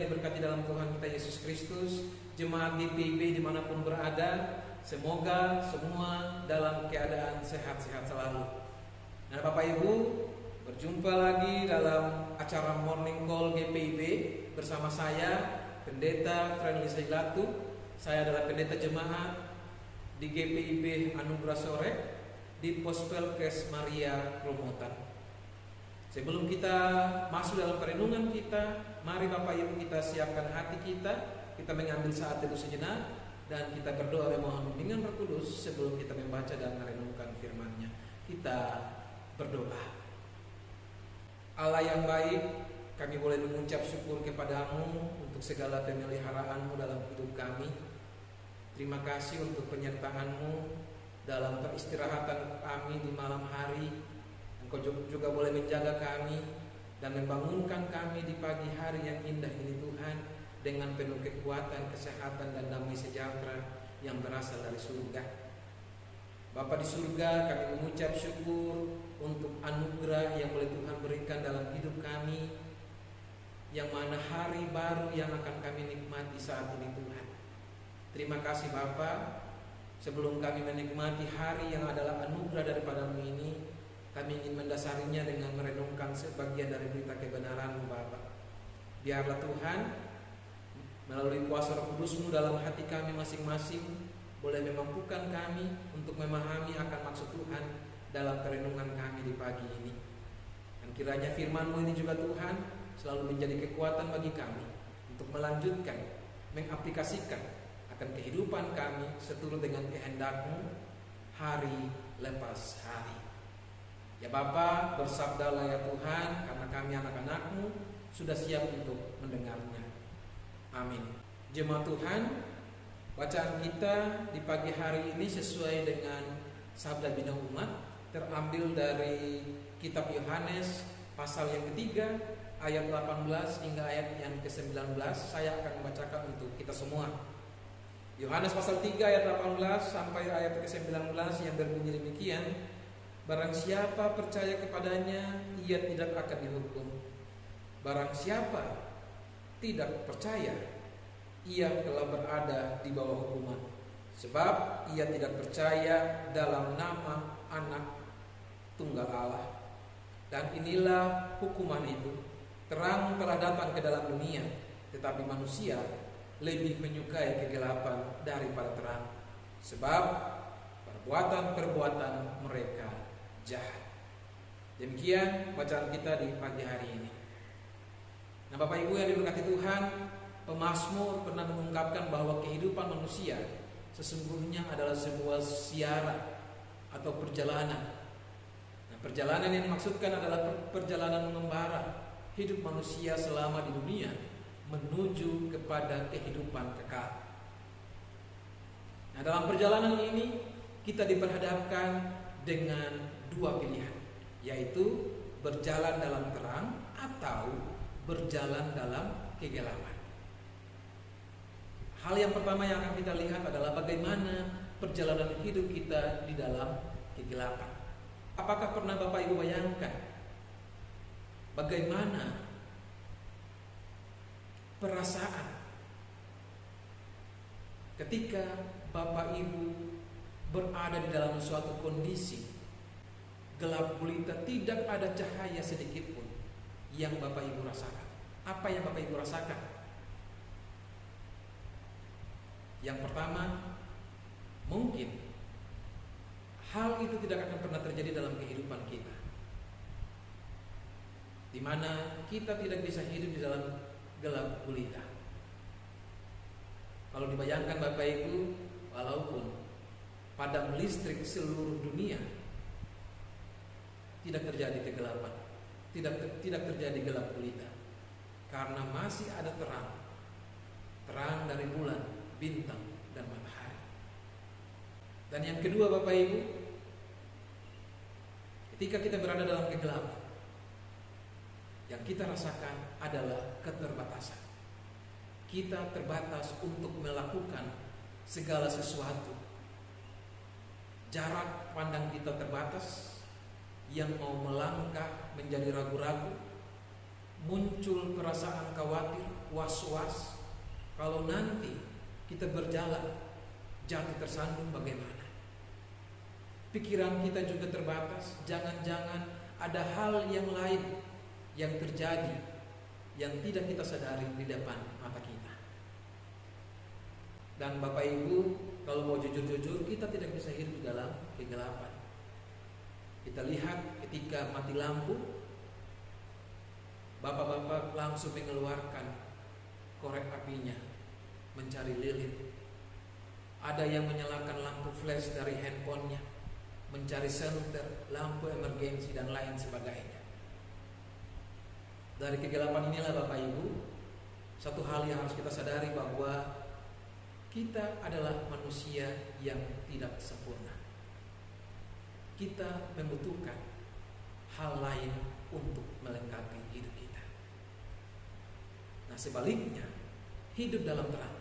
yang diberkati dalam Tuhan kita Yesus Kristus, jemaat GPIB dimanapun berada, semoga semua dalam keadaan sehat-sehat selalu. Nah Bapak Ibu, berjumpa lagi dalam acara Morning Call GPIB bersama saya, Pendeta Friendly Sailatu. Saya adalah pendeta jemaat di GPIB Anugerah Sorek di Pospelkes Maria Kromotan. Sebelum kita masuk dalam perenungan kita, mari Bapak Ibu kita siapkan hati kita mengambil saat teduh sejenak, dan kita berdoa memohon bimbingan Roh Kudus sebelum kita membaca dan merenungkan firman-Nya. Kita berdoa. Allah yang baik, kami boleh mengucap syukur kepadamu untuk segala pemeliharaan-Mu dalam hidup kami. Terima kasih untuk penyertaan-Mu dalam peristirahatan kami di malam hari. Engkau juga boleh menjaga kami dan membangunkan kami di pagi hari yang indah ini Tuhan, dengan penuh kekuatan, kesehatan dan damai sejahtera yang berasal dari surga. Bapa di surga, kami mengucap syukur untuk anugerah yang boleh Tuhan berikan dalam hidup kami, yang mana hari baru yang akan kami nikmati saat ini Tuhan. Terima kasih Bapa. Sebelum kami menikmati hari yang adalah anugerah daripada-Mu ini, kami ingin mendasarinya dengan merenungkan sebagian dari berita kebenaran-Mu Bapa. Biarlah Tuhan melalui kuasa Roh Kudus-Mu dalam hati kami masing-masing boleh memampukan kami untuk memahami akan maksud Tuhan dalam perenungan kami di pagi ini. Dan kiranya firman-Mu ini juga Tuhan selalu menjadi kekuatan bagi kami untuk melanjutkan, mengaplikasikan akan kehidupan kami seturut dengan kehendak-Mu hari lepas hari. Ya Bapa, bersabdalah ya Tuhan, karena kami anak-anak-Mu sudah siap untuk mendengarnya. Amin. Jemaat Tuhan, bacaan kita di pagi hari ini sesuai dengan Sabda Bina Umat, terambil dari kitab Yohanes pasal yang ketiga, ayat 18 hingga ayat yang ke-19. Saya akan membacakan untuk kita semua. Yohanes pasal 3 ayat 18 sampai ayat ke-19 yang berbunyi demikian. Barang siapa percaya kepadanya, ia tidak akan dihukum. Barang siapa tidak percaya, ia telah berada di bawah hukuman, sebab ia tidak percaya dalam nama Anak Tunggal Allah. Dan inilah hukuman itu, terang telah datang ke dalam dunia, tetapi manusia lebih menyukai kegelapan daripada terang, sebab perbuatan-perbuatan mereka jahat. Demikian bacaan kita di pagi hari ini. Nah Bapak Ibu yang diberkati Tuhan, pemazmur pernah mengungkapkan bahwa kehidupan manusia sesungguhnya adalah sebuah siara atau perjalanan. Nah, perjalanan yang dimaksudkan adalah perjalanan mengembara hidup manusia selama di dunia menuju kepada kehidupan kekal. Nah dalam perjalanan ini kita diperhadapkan dengan dua pilihan, yaitu berjalan dalam terang atau berjalan dalam kegelapan. Hal yang pertama yang akan kita lihat adalah bagaimana perjalanan hidup kita di dalam kegelapan. Apakah pernah Bapak Ibu bayangkan bagaimana perasaan ketika Bapak Ibu berada di dalam suatu kondisi gelap gulita, tidak ada cahaya sedikit pun yang Bapak Ibu rasakan. Apa yang Bapak Ibu rasakan? Yang pertama, mungkin hal itu tidak akan pernah terjadi dalam kehidupan kita, di mana kita tidak bisa hidup di dalam gelap gulita. Kalau dibayangkan Bapak Ibu, walaupun padam listrik seluruh dunia, tidak terjadi kegelapan, tidak terjadi gelap gulita, karena masih ada terang dari bulan, bintang dan matahari. Dan yang kedua Bapak Ibu, ketika kita berada dalam kegelapan, yang kita rasakan adalah keterbatasan. Kita terbatas untuk melakukan segala sesuatu. Jarak pandang kita terbatas, yang mau melangkah menjadi ragu-ragu, muncul perasaan khawatir, was-was kalau nanti kita berjalan jatuh tersandung bagaimana. Pikiran kita juga terbatas, jangan-jangan ada hal yang lain yang terjadi yang tidak kita sadari di depan mata kita. Dan Bapak Ibu, kalau mau jujur-jujur, kita tidak bisa hidup di dalam kegelapan. Kita lihat ketika mati lampu, bapak-bapak langsung mengeluarkan korek apinya, mencari lilin. Ada yang menyalakan lampu flash dari handphonenya, mencari senter, lampu emergensi, dan lain sebagainya. Dari kegelapan inilah Bapak Ibu, satu hal yang harus kita sadari bahwa kita adalah manusia yang tidak sempurna. Kita membutuhkan hal lain untuk melengkapi hidup kita. Nah, sebaliknya, hidup dalam terang.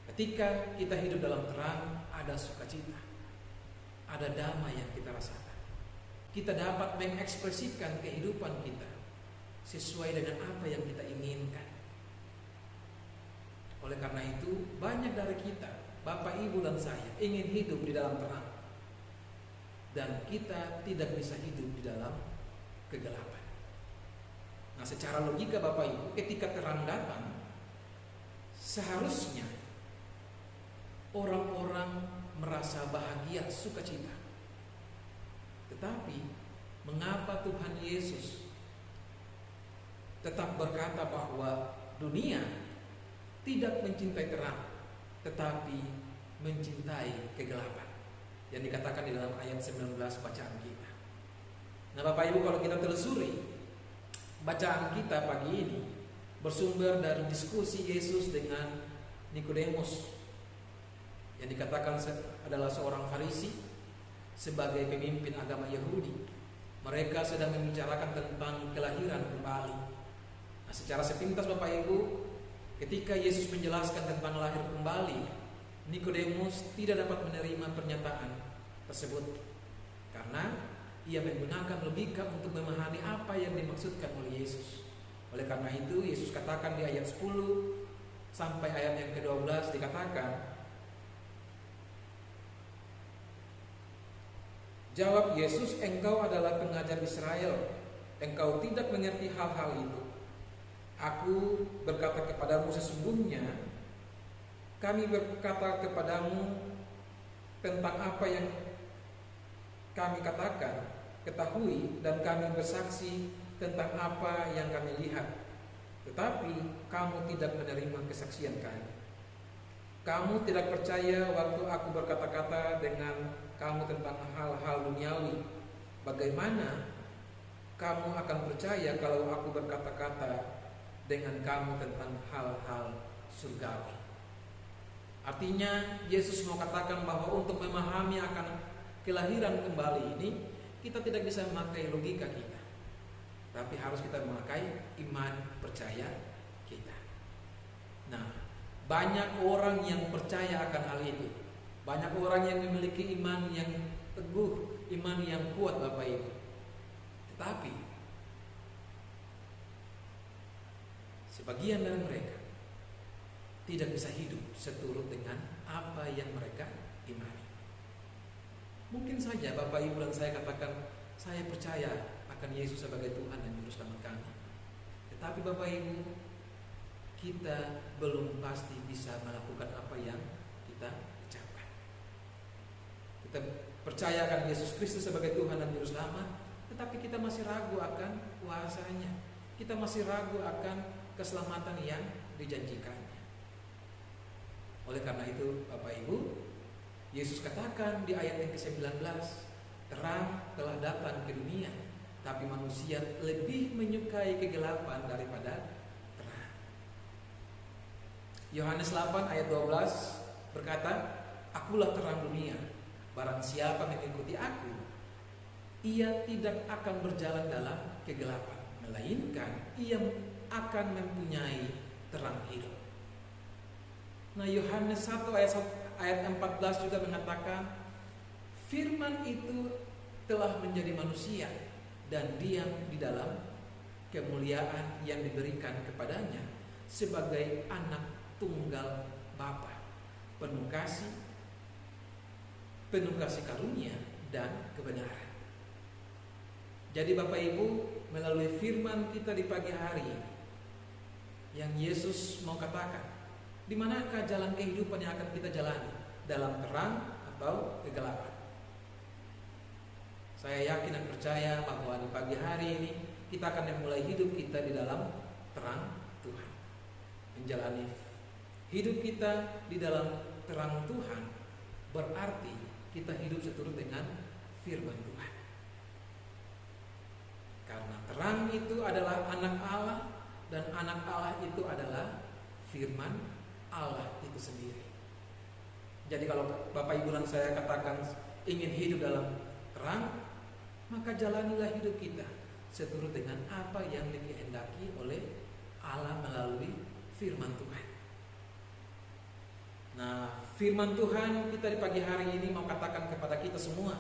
Ketika kita hidup dalam terang, ada sukacita, ada damai yang kita rasakan. Kita dapat mengekspresikan kehidupan kita sesuai dengan apa yang kita inginkan. Oleh karena itu, banyak dari kita, Bapak, Ibu, dan saya ingin hidup di dalam terang. Dan kita tidak bisa hidup di dalam kegelapan. Nah, secara logika Bapak Ibu, ketika terang datang, seharusnya orang-orang merasa bahagia, sukacita. Tetapi mengapa Tuhan Yesus tetap berkata bahwa dunia tidak mencintai terang, tetapi mencintai kegelapan, yang dikatakan di dalam ayat 19 bacaan kita. Nah, Bapak Ibu, kalau kita telusuri bacaan kita pagi ini bersumber dari diskusi Yesus dengan Nikodemus, yang dikatakan adalah seorang Farisi sebagai pemimpin agama Yahudi. Mereka sedang membicarakan tentang kelahiran kembali. Nah, secara sepintas Bapak Ibu, ketika Yesus menjelaskan tentang lahir kembali, Nikodemus tidak dapat menerima pernyataan tersebut karena ia menggunakan logika untuk memahami apa yang dimaksudkan oleh Yesus. Oleh karena itu, Yesus katakan di ayat 10 sampai ayat yang ke-12 dikatakan, jawab Yesus, engkau adalah pengajar Israel, engkau tidak mengerti hal-hal itu. Aku berkata kepadamu, sesungguhnya kami berkata kepadamu tentang apa yang kami katakan, ketahui, dan kami bersaksi tentang apa yang kami lihat. Tetapi kamu tidak menerima kesaksian kami. Kamu tidak percaya waktu aku berkata-kata dengan kamu tentang hal-hal duniawi. Bagaimana kamu akan percaya kalau aku berkata-kata dengan kamu tentang hal-hal surgawi? Artinya Yesus mau katakan bahwa untuk memahami akan kelahiran kembali ini, kita tidak bisa memakai logika kita, tapi harus kita memakai iman percaya kita. Nah, banyak orang yang percaya akan hal itu. Banyak orang yang memiliki iman yang teguh, iman yang kuat Bapak Ibu. Tetapi sebagian dari mereka tidak bisa hidup seturut dengan apa yang mereka imani. Mungkin saja Bapak Ibu dan saya katakan, saya percaya akan Yesus sebagai Tuhan dan Juru Selamat kami. Tetapi Bapak Ibu, kita belum pasti bisa melakukan apa yang kita ucapkan. Kita percaya akan Yesus Kristus sebagai Tuhan dan Juru Selamat, tetapi kita masih ragu akan kuasanya. Kita masih ragu akan keselamatan yang dijanjikannya. Oleh karena itu Bapak Ibu, Yesus katakan di ayat yang ke-19, terang telah datang ke dunia, tapi manusia lebih menyukai kegelapan daripada terang. Yohanes 8 ayat 12 berkata, akulah terang dunia, barang siapa mengikuti aku, ia tidak akan berjalan dalam kegelapan, melainkan ia akan mempunyai terang hidup. Nah, Yohanes 1 ayat 14 juga mengatakan, firman itu telah menjadi manusia dan diam di dalam kemuliaan yang diberikan kepadanya, sebagai anak tunggal Bapa, penuh kasih karunia dan kebenaran. Jadi Bapak Ibu, melalui firman kita di pagi hari yang Yesus mau katakan, di manakah jalan kehidupan yang akan kita jalani? Dalam terang atau kegelapan? Saya yakin dan percaya bahwa di pagi hari ini kita akan memulai hidup kita di dalam terang Tuhan. Menjalani hidup kita di dalam terang Tuhan berarti kita hidup seturut dengan firman Tuhan. Karena terang itu adalah anak Allah, dan anak Allah itu adalah firman Allah itu sendiri. Jadi kalau Bapak Ibu dan saya katakan ingin hidup dalam terang, maka jalanilah hidup kita seturut dengan apa yang dikehendaki oleh Allah melalui firman Tuhan. Nah, firman Tuhan kita di pagi hari ini mau katakan kepada kita semua,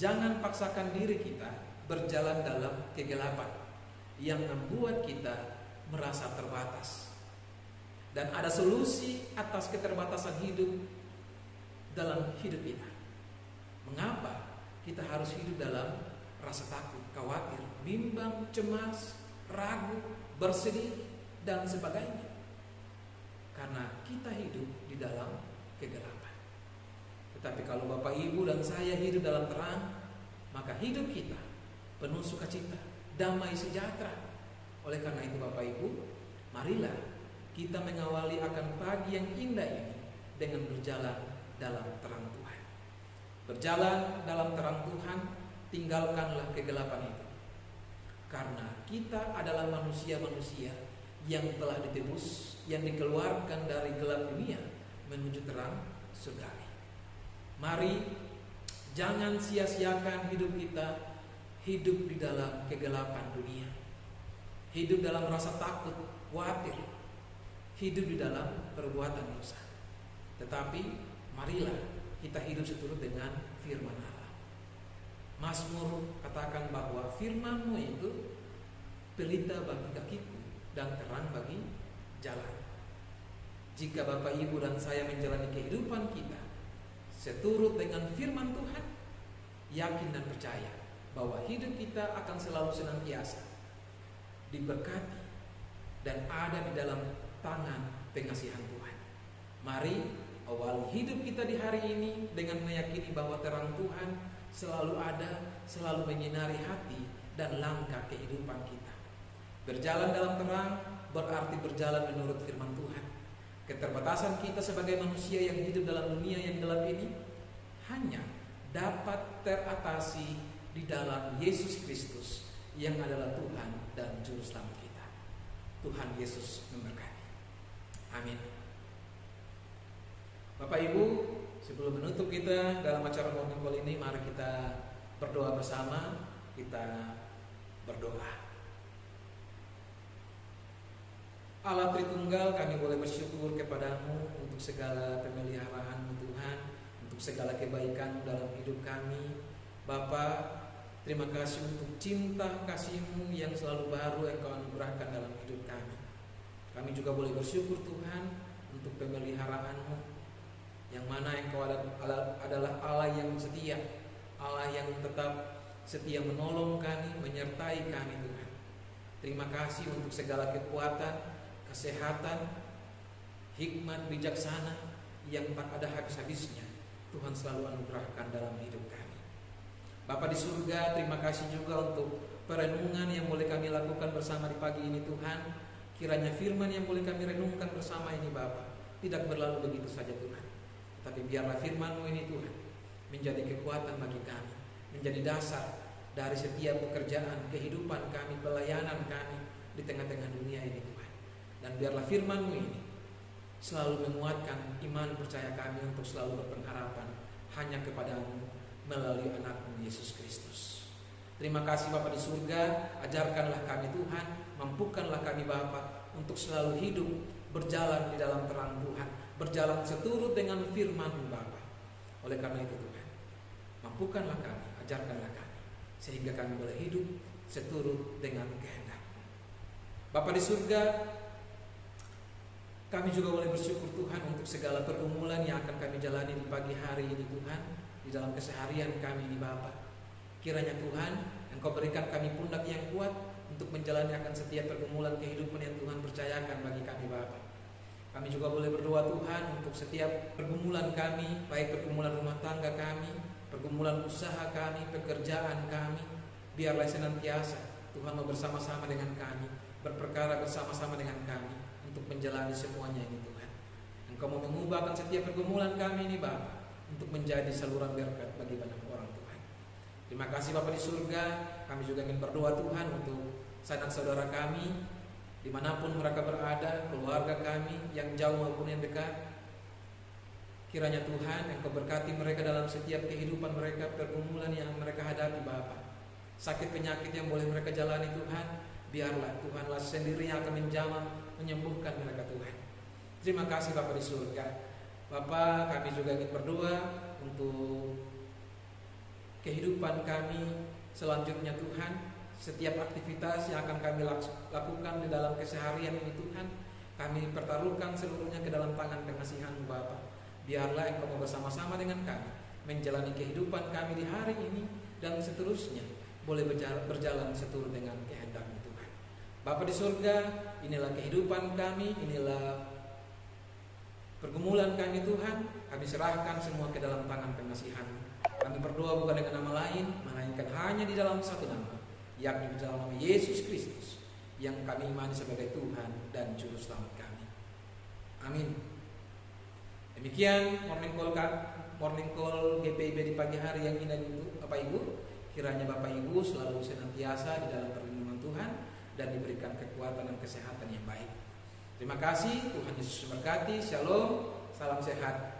jangan paksakan diri kita berjalan dalam kegelapan yang membuat kita merasa terbatas. Dan ada solusi atas keterbatasan hidup dalam hidup kita. Mengapa kita harus hidup dalam rasa takut, khawatir, bimbang, cemas, ragu, bersedih, dan sebagainya? Karena kita hidup di dalam kegelapan. Tetapi kalau Bapak Ibu dan saya hidup dalam terang, maka hidup kita penuh sukacita, damai sejahtera. Oleh karena itu Bapak Ibu, marilah kita mengawali akan pagi yang indah ini dengan berjalan dalam terang Tuhan. Berjalan dalam terang Tuhan, tinggalkanlah kegelapan itu. Karena kita adalah manusia-manusia yang telah ditebus, yang dikeluarkan dari gelap dunia menuju terang surgawi. Mari jangan sia-siakan hidup kita hidup di dalam kegelapan dunia, hidup dalam rasa takut, khawatir, hidup di dalam perbuatan dosa. Tetapi marilah kita hidup seturut dengan firman Allah. Mazmur katakan bahwa firman-Mu itu pelita bagi kakiku dan terang bagi jalan. Jika Bapak Ibu dan saya menjalani kehidupan kita seturut dengan firman Tuhan, yakin dan percaya bahwa hidup kita akan selalu senantiasa diberkati dan ada di dalam tangan pengasihan Tuhan. Mari awali hidup kita di hari ini dengan meyakini bahwa terang Tuhan selalu ada, selalu menyinari hati dan langkah kehidupan kita. Berjalan dalam terang berarti berjalan menurut firman Tuhan. Keterbatasan kita sebagai manusia yang hidup dalam dunia yang gelap ini hanya dapat teratasi di dalam Yesus Kristus yang adalah Tuhan dan Juru Selamat kita. Tuhan Yesus memberkati. Amin. Bapak Ibu, sebelum menutup kita dalam acara Morning Call ini, mari kita berdoa bersama. Kita berdoa. Allah Tritunggal, kami boleh bersyukur kepada-Mu untuk segala pemeliharaan-Mu Tuhan, untuk segala kebaikan dalam hidup kami. Bapa, terima kasih untuk cinta kasih-Mu yang selalu baru Engkau anugerahkan dalam hidup kami. Kami juga boleh bersyukur Tuhan untuk pemeliharaan-Mu, yang mana Engkau adalah Allah yang setia, Allah yang tetap setia menolong kami, menyertai kami Tuhan. Terima kasih untuk segala kekuatan, kesehatan, hikmat, bijaksana yang tak ada habis-habisnya Tuhan selalu anugerahkan dalam hidup kami. Bapa di surga, terima kasih juga untuk perenungan yang boleh kami lakukan bersama di pagi ini Tuhan. Kiranya firman yang boleh kami renungkan bersama ini Bapa tidak berlalu begitu saja Tuhan, tapi biarlah firman-Mu ini Tuhan menjadi kekuatan bagi kami, menjadi dasar dari setiap pekerjaan, kehidupan kami, pelayanan kami di tengah-tengah dunia ini Tuhan. Dan biarlah firman-Mu ini selalu menguatkan iman percaya kami untuk selalu berpengharapan hanya kepada-Mu melalui anak-Mu Yesus Kristus. Terima kasih Bapa di surga, ajarkanlah kami Tuhan, mampukanlah kami Bapa untuk selalu hidup berjalan di dalam terang Tuhan, berjalan seturut dengan firman-Mu Bapa. Oleh karena itu Tuhan, mampukanlah kami, ajarkanlah kami, sehingga kami boleh hidup seturut dengan kehendak-Mu. Bapa di surga, kami juga boleh bersyukur Tuhan untuk segala pergumulan yang akan kami jalani di pagi hari ini Tuhan, di dalam keseharian kami ini Bapa. Kiranya Tuhan, Engkau berikan kami pundak yang kuat untuk menjalani akan setiap pergumulan kehidupan yang Tuhan percayakan bagi kami Bapa. Kami juga boleh berdoa Tuhan untuk setiap pergumulan kami, baik pergumulan rumah tangga kami, pergumulan usaha kami, pekerjaan kami. Biarlah senantiasa Tuhan mau bersama-sama dengan kami, berperkara bersama-sama dengan kami untuk menjalani semuanya ini Tuhan. Engkau mau mengubahkan setiap pergumulan kami ini Bapa untuk menjadi saluran berkat bagi banyak orang Tuhan. Terima kasih Bapa di surga. Kami juga ingin berdoa Tuhan untuk sanak saudara kami dimanapun mereka berada, keluarga kami yang jauh maupun yang dekat. Kiranya Tuhan Engkau berkati mereka dalam setiap kehidupan mereka, pergumulan yang mereka hadapi Bapa. Sakit penyakit yang boleh mereka jalani Tuhan, biarlah Tuhanlah sendiri yang akan menjamah, menyembuhkan mereka Tuhan. Terima kasih Bapa di surga. Bapa, kami juga ingin berdoa untuk kehidupan kami selanjutnya Tuhan. Setiap aktivitas yang akan kami lakukan di dalam keseharian ini Tuhan, kami pertaruhkan seluruhnya ke dalam tangan pengasihan-Mu Bapa. Biarlah Engkau mau bersama-sama dengan kami menjalani kehidupan kami di hari ini dan seterusnya boleh berjalan seturut dengan kehendak-Mu Tuhan. Bapa di surga, inilah kehidupan kami, inilah pergumulan kami Tuhan. Kami serahkan semua ke dalam tangan pengasihan-Mu. Kami berdoa bukan dengan nama lain, melainkan hanya di dalam satu nama, yakni di dalam nama Yesus Kristus yang kami imani sebagai Tuhan dan Juru Selamat kami. Amin. Demikian morning call GPIB di pagi hari yang indah itu Bapak Ibu. Kiranya Bapak Ibu selalu senantiasa di dalam perlindungan Tuhan dan diberikan kekuatan dan kesehatan yang baik. Terima kasih, Tuhan Yesus memberkati. Shalom, salam sehat.